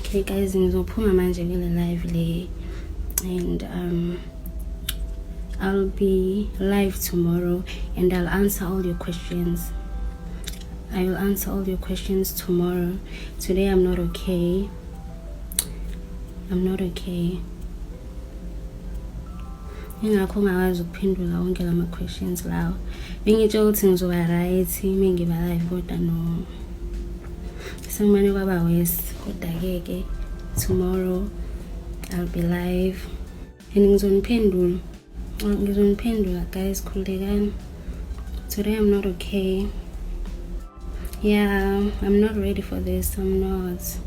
Okay guys, ngizophuma manje kule live le, and I'll be live tomorrow and I'll answer all your questions. I will answer all your questions tomorrow. Today I'm not okay. Ingakho ngakwazi ukuphendula wonke lama questions lawo. Bengitsho ukuthi ngizoba right mengiba live kodwa no. Semane kwaba west kodwa ke tomorrow I'll be live and ngizoniphendula guys, khulekani. Today I'm not okay. Yeah, I'm not ready for this. I'm not.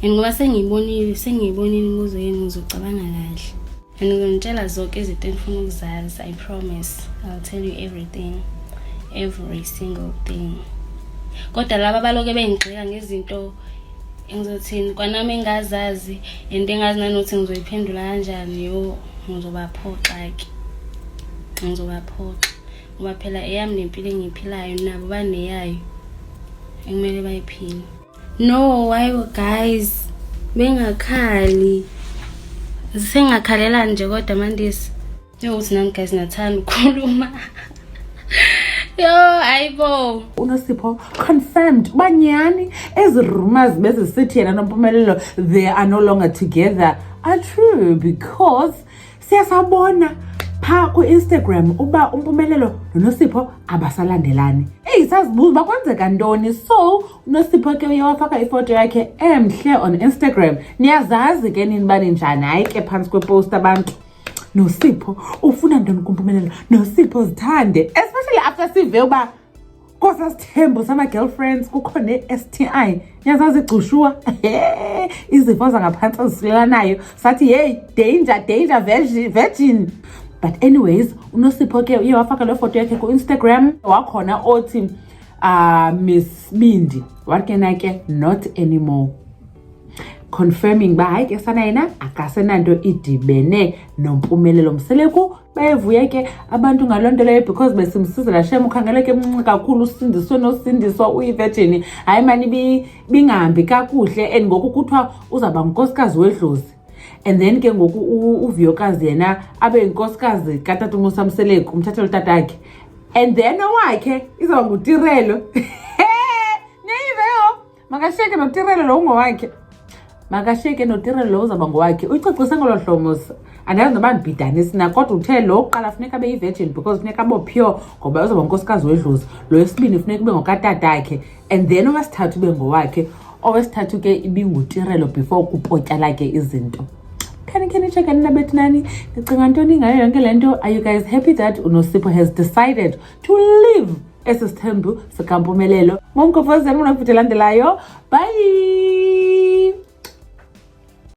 And ngoba sengiyibonile imibuzo yenu ngizocabanga kahle. And ngizonitshela zonke izinto engifuna ukuzazi. I promise. I'll tell you everything. Every single thing. Kodwa laba baloke bengigxeka ngezinto engizothini kwanami engazazi and engazi nanokuthi ngizoyiphendula kanjani. Yo, ngizobaphoxa ngoba phela eyami nempilo engiyiphilayo nabo baneyayo engimele bayiphile. No, why guys bengakhali sengakhalela nje kodwa mandisi njengokuthi nami guys nathanda ukukhuluma. Yo, ayibo uNosipho confirmed banyani ezi rumors bezisithi yena noMpumelelo they are no longer together are true, because siyasabona pha ku Instagram uba uMpumelelo noNosipho abasalandelani. Sazibuza bakwenzeka ntoni. So uNosipho ke uyawafaka ifoto yakhe emhle on Instagram. Niyazazi ke nini bani njani, hayi ke phansi kwepost abantu. Nosipho ufuna ntoni kuMpumelelo? Nosipho zithande, especially after sive uba kosa sithembu sama girlfriends kukho ne STI. Niyazazi igcushua izifo zangaphansi ezisilelanayo sathi hey danger virgin. But anyways, uNosipho ke uye wafaka le foto yakhe ku Instagram wakhona othi Miss Bindi wakena ke not anymore, confirming ba hayi ke sana yena akasenanto idibene noMpumelelo Mseleku. Bayevuya ke abantu ngalondeleyo because besimsizela shem ukhangele ke mncinci kakhulu usindiswe nosindiswa uyivirgin. Hayi mani bingahambi kakuhle and ngoku kuthiwa uzaba unkosikazi wedlozi. And then ke ngoku uViyokazi yena abe inkosikazi kaTata Musa Mseleku umthathelo tatakhe. And then owakhe izaba nguTirelo. Neyiveyo makasheke noTirelo lo ngowakhe. Makasheke noTirelo lo uzaba ngowakhe. Uyicacise ngolo hlomo. Andazi noba ndibhidanisi na kodwa uthe lo qala funeka abe yivirgin because funeka abo pure ngoba uzaba unkosikazi wedlozi. Lo yesibini funeka ube ngokatatakhe and then owesithathu ube ngowakhe. Owesithathu ke ibinguTirelo before kupotyala ke izinto. Can you check and nabet nani? Are you guys happy that uNosipho has decided to leave esisithembu sikaMpumelelo? Bye.